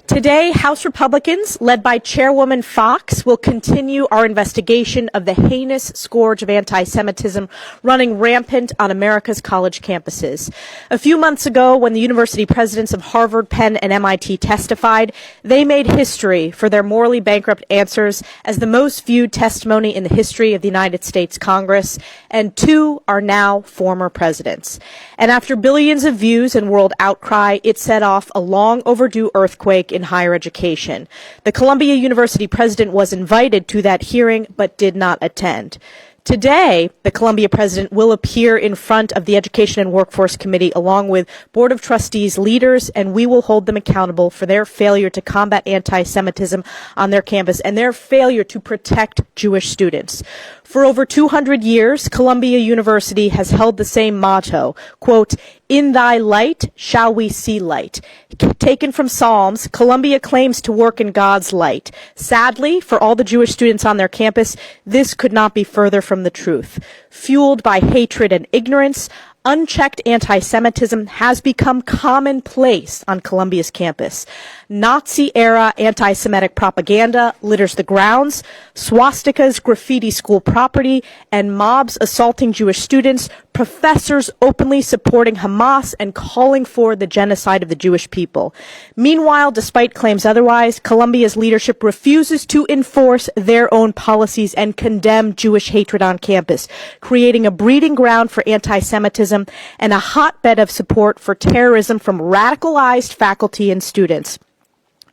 Today, House Republicans, led by Chairwoman Fox, will continue our investigation of the heinous scourge of anti-Semitism running rampant on America's college campuses. A few months ago, when the university presidents of Harvard, Penn, and MIT testified, they made history for their morally bankrupt answers as the most viewed testimony in the history of the United States Congress, and two are now former presidents. And after billions of views and world outcry, it set off a long overdue earthquake in higher education. The Columbia University president was invited to that hearing but did not attend. Today, the Columbia president will appear in front of the Education and Workforce Committee along with Board of Trustees leaders, and we will hold them accountable for their failure to combat anti-Semitism on their campus and their failure to protect Jewish students. For over 200 years, Columbia University has held the same motto, quote, "In thy light shall we see light." Taken from Psalms, Columbia claims to work in God's light. Sadly, for all the Jewish students on their campus, this could not be further from the truth. Fueled by hatred and ignorance, unchecked anti-Semitism has become commonplace on Columbia's campus. Nazi-era anti-Semitic propaganda litters the grounds, swastikas graffiti school property, and mobs assaulting Jewish students, professors openly supporting Hamas and calling for the genocide of the Jewish people. Meanwhile, despite claims otherwise, Columbia's leadership refuses to enforce their own policies and condemn Jewish hatred on campus, creating a breeding ground for anti-Semitism and a hotbed of support for terrorism from radicalized faculty and students.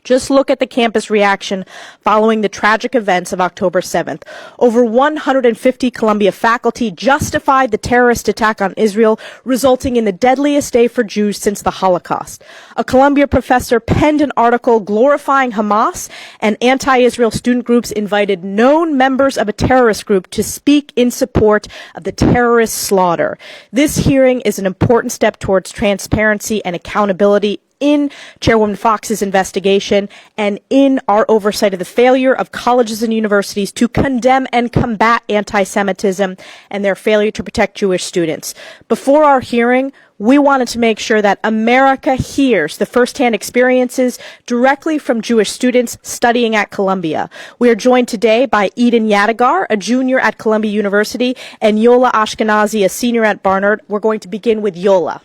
Just look at the campus reaction following the tragic events of October 7th. Over 150 Columbia faculty justified the terrorist attack on Israel, resulting in the deadliest day for Jews since the Holocaust. A Columbia professor penned an article glorifying Hamas, and anti-Israel student groups invited known members of a terrorist group to speak in support of the terrorist slaughter. This hearing is an important step towards transparency and accountability in Chairwoman Fox's investigation and in our oversight of the failure of colleges and universities to condemn and combat anti-Semitism and their failure to protect Jewish students. Before our hearing, we wanted to make sure that America hears the firsthand experiences directly from Jewish students studying at Columbia. We are joined today by Eden Yadigar, a junior at Columbia University, and Yola Ashkenazi, a senior at Barnard. We're going to begin with Yola.